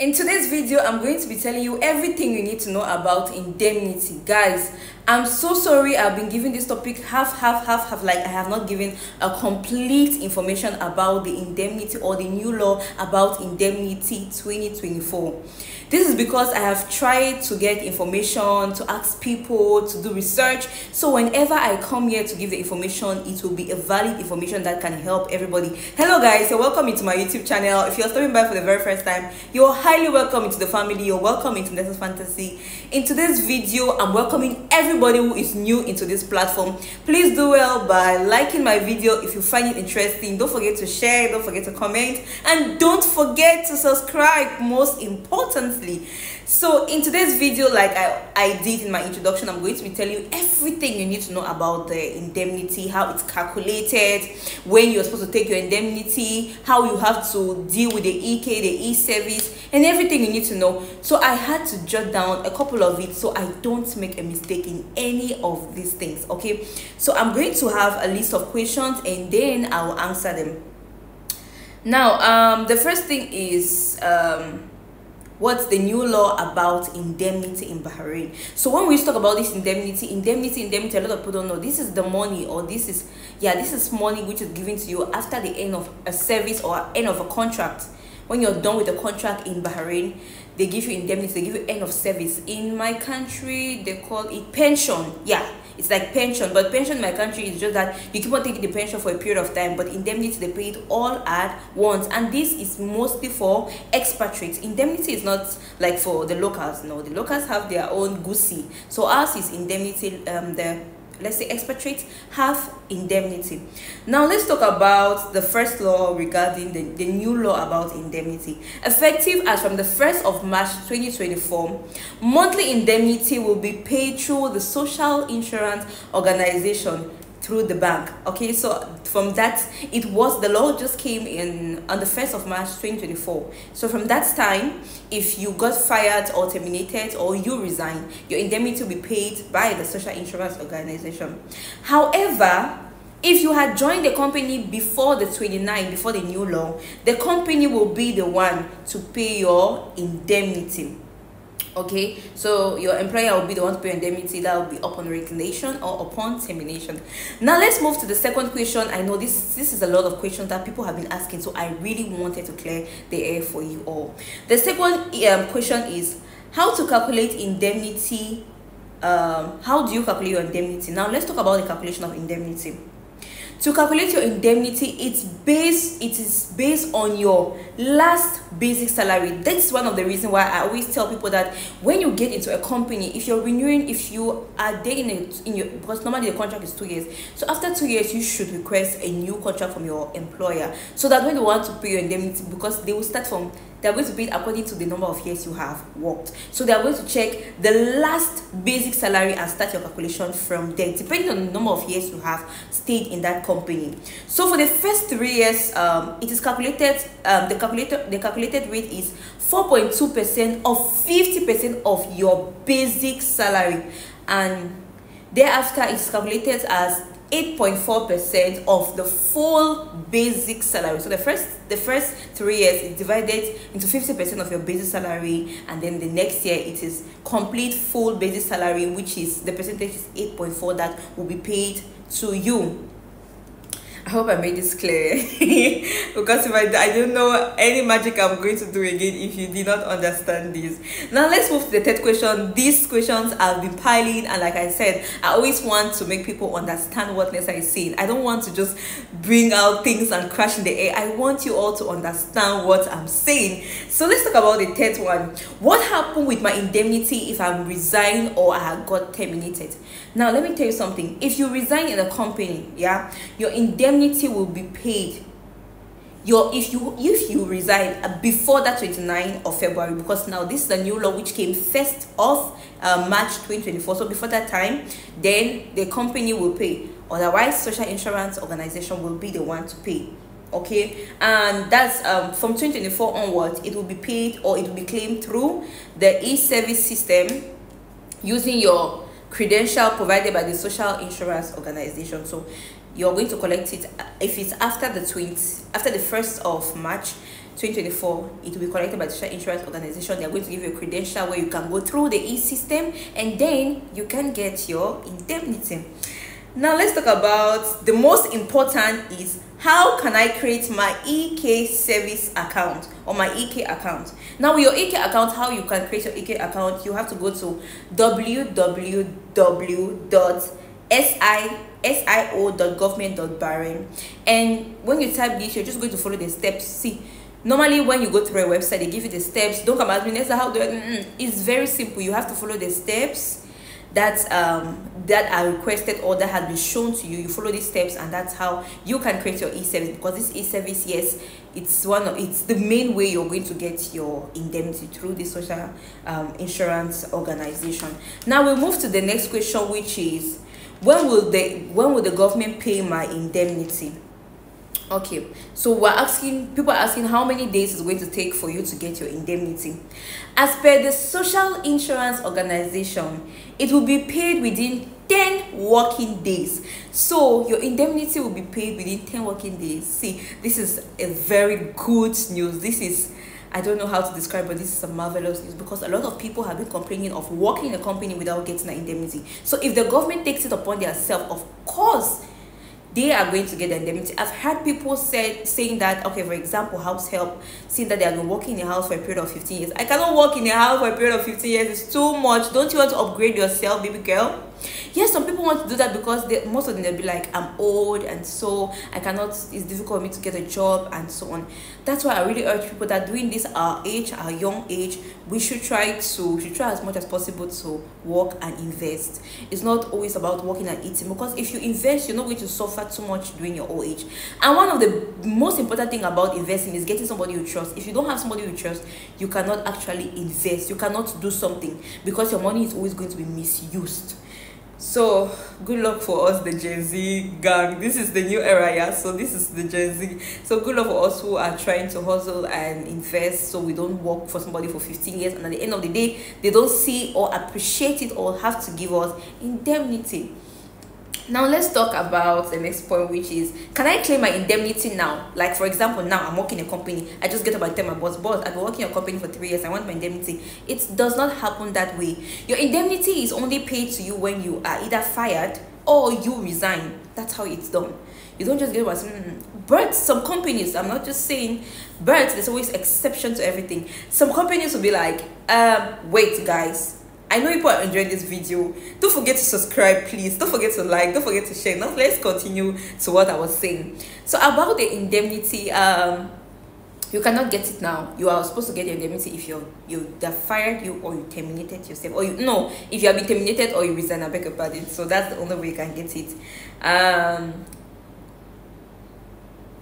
In today's video, I'm going to be telling you everything you need to know about indemnity. Guys, I'm so sorry I've been giving this topic half, like I have not given a complete information about the indemnity or the new law about indemnity 2024. This is because I have tried to get information, to ask people, to do research. So whenever I come here to give the information, it will be a valid information that can help everybody. Hello guys, you're welcome into my YouTube channel. If you're stopping by for the very first time, you're highly welcome into the family. You're welcome into Nexus Fantasy. In today's video, I'm welcoming everybody who is new into this platform. Please do well by liking my video if you find it interesting. Don't forget to share, don't forget to comment, and don't forget to subscribe, most importantly. So in today's video, like I did in my introduction, I'm going to be telling you everything you need to know about the indemnity, how it's calculated, when you're supposed to take your indemnity, how you have to deal with the EK, the e-service, and everything you need to know. So I had to jot down a couple of it so I don't make a mistake in any of these things. Okay, so I'm going to have a list of questions and then I will answer them. Now the first thing is what's the new law about indemnity in Bahrain? So when we talk about this indemnity, a lot of people don't know. This is the money, or this is money which is given to you after the end of a service or end of a contract. When you're done with the contract in Bahrain, they give you indemnity, they give you end of service. In my country, they call it pension. Yeah, it's like pension, but pension in my country is just that you keep on taking the pension for a period of time, but indemnity, they pay it all at once. And this is mostly for expatriates. Indemnity is not like for the locals. No, the locals have their own goosey. So ours is indemnity. Let's say expatriates have indemnity. Now let's talk about the first law regarding the new law about indemnity. Effective as from the 1st of March 2024, monthly indemnity will be paid through the social insurance organization through the bank. Okay, so from that, the law just came in on the 1st of March 2024. So from that time, if you got fired or terminated or you resign, your indemnity will be paid by the social insurance organization. However, if you had joined the company before the 29th, before the new law, the company will be the one to pay your indemnity. Okay, so your employer will be the one to pay indemnity. That will be upon resignation or upon termination. Now let's move to the second question. I know this is a lot of questions that people have been asking, so I really wanted to clear the air for you all. The second question is how to calculate indemnity. How do you calculate your indemnity? Now let's talk about the calculation of indemnity. To calculate your indemnity, it is based on your last basic salary. That's one of the reasons why I always tell people that when you get into a company, if you're renewing, if you are there because normally the contract is 2 years. So after 2 years, you should request a new contract from your employer so that when they want to pay your indemnity, because they will start from, they're going to pay it according to the number of years you have worked. So they're going to check the last basic salary and start your calculation from there, depending on the number of years you have stayed in that company. So for the first 3 years, it is calculated. The calculated rate is 4.2% of 50% of your basic salary, and thereafter it's calculated as 8.4% of the full basic salary. So the first 3 years is divided into 50% of your basic salary, and then the next year it is complete full basic salary, which is the percentage is 8.4 that will be paid to you. I hope I made this clear because if I don't know any magic I'm going to do again if you did not understand this. Now let's move to the third question. These questions have been piling, and like I said, I always want to make people understand what Nessa is saying. I don't want to just bring out things and crash in the air. I want you all to understand what I'm saying. So let's talk about the third one. What happened with my indemnity if I'm resigned or I got terminated? Now let me tell you something. If you resign in a company, yeah, your indemnity will be paid. If you resign before that 29th of February, because now this is the new law which came 1st of March 2024. So before that time, then the company will pay. Otherwise, social insurance organization will be the one to pay. Okay, and that's from 2024 onwards, it will be paid or it will be claimed through the e-service system using your credential provided by the social insurance organization. So you're going to collect it if it's after the 1st of March. 2024, it will be collected by the social insurance organization. They are going to give you a credential where you can go through the e-system, and then you can get your indemnity. Now let's talk about the most important is, how can I create my EK service account or my EK account? Now with your EK account, how you can create your EK account, you have to go to www.sio.government.bahrain, and when you type this, you're just going to follow the steps. See, normally when you go through a website, they give you the steps. Don't come at me, how do I? It's very simple. You have to follow the steps that are requested or that has been shown to you. You follow these steps, and that's how you can create your e-service, because this e-service, yes, it's the main way you're going to get your indemnity, through the social insurance organization. Now we'll move to the next question, which is, when will the government pay my indemnity? Okay, so people are asking how many days it's going to take for you to get your indemnity. As per the social insurance organization, it will be paid within 10 working days. So your indemnity will be paid within 10 working days. See, this is a very good news. This is, I don't know how to describe, but this is a marvelous news, because a lot of people have been complaining of working in a company without getting an indemnity. So if the government takes it upon themselves, of course they are going to get the indemnity. I've heard people saying that, okay, for example, house help, saying that they have been working in a house for a period of 15 years. I cannot work in a house for a period of 15 years. It's too much. Don't you want to upgrade yourself, baby girl? Yes, some people want to do that because most of them, they'll be like, I'm old, and so I cannot, it's difficult for me to get a job, and so on. That's why I really urge people that doing this our young age, we should try as much as possible to work and invest. It's not always about working and eating, because if you invest, you're not going to suffer too much during your old age. And one of the most important thing about investing is getting somebody you trust. If you don't have somebody you trust, you cannot actually invest. You cannot do something, because your money is always going to be misused. So good luck for us, the Gen Z gang. This is the new era, yeah. So this is the Gen Z. So good luck for us who are trying to hustle and invest, so we don't work for somebody for 15 years, and at the end of the day, they don't see or appreciate it, or have to give us indemnity. Now let's talk about the next point, which is, can I claim my indemnity now? Like, for example, now I'm working in a company, I just get up and tell my boss, I've been working in a company for 3 years, I want my indemnity. It does not happen that way. Your indemnity is only paid to you when you are either fired or you resign. That's how it's done. You don't just get up and but some companies, I'm not just saying, but there's always exception to everything. Some companies will be like, wait guys, I know people are enjoying this video. Don't forget to subscribe, please. Don't forget to like. Don't forget to share. Now let's continue to what I was saying. So about the indemnity, you cannot get it now. You are supposed to get the indemnity if they fired you, or you terminated yourself, or if you have been terminated or you resign. I beg your pardon. So that's the only way you can get it.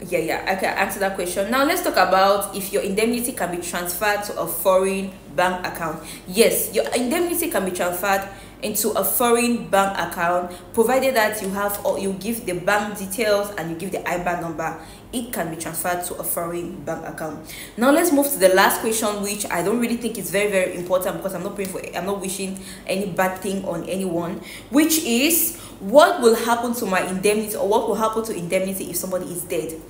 Yeah, I can answer that question. Now let's talk about if your indemnity can be transferred to a foreign bank account. Yes, your indemnity can be transferred into a foreign bank account, provided that you give the bank details and you give the IBAN number. It can be transferred to a foreign bank account. Now let's move to the last question, which I don't really think is very, very important, because I'm not wishing any bad thing on anyone, which is, what will happen to my indemnity, or what will happen to indemnity if somebody is dead?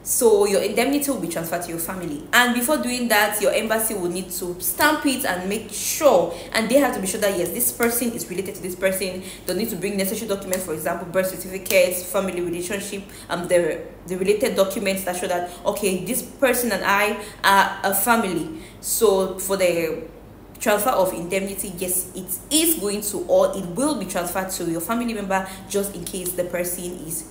So your indemnity will be transferred to your family, and before doing that, your embassy will need to stamp it and make sure, and they have to be sure that yes, this person is related to this person. They'll need to bring necessary documents, for example, birth certificates, family relationship, the related documents that show that, okay, this person and I are a family. So for the transfer of indemnity, yes, it is going to, or it will be transferred to your family member, just in case the person is.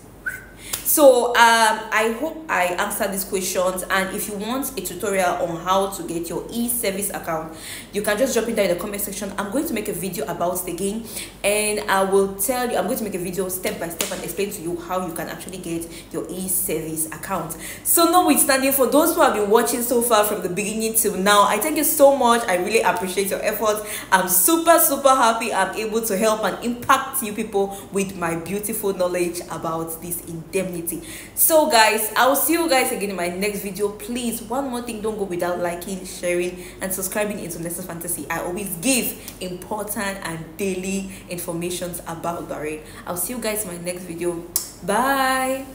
So I hope I answered these questions, and if you want a tutorial on how to get your e-service account, you can just drop it down in the comment section. I'm going to make a video about it again, and I will tell you, I'm going to make a video step by step and explain to you how you can actually get your e-service account. So notwithstanding, for those who have been watching so far from the beginning till now, I thank you so much. I really appreciate your efforts. I'm super happy I'm able to help and impact you people with my beautiful knowledge about this indemnity. So guys, I will see you guys again in my next video. Please, one more thing, don't go without liking, sharing and subscribing into Nessa's Fantasy. I always give important and daily informations about Bahrain. I'll see you guys in my next video. Bye.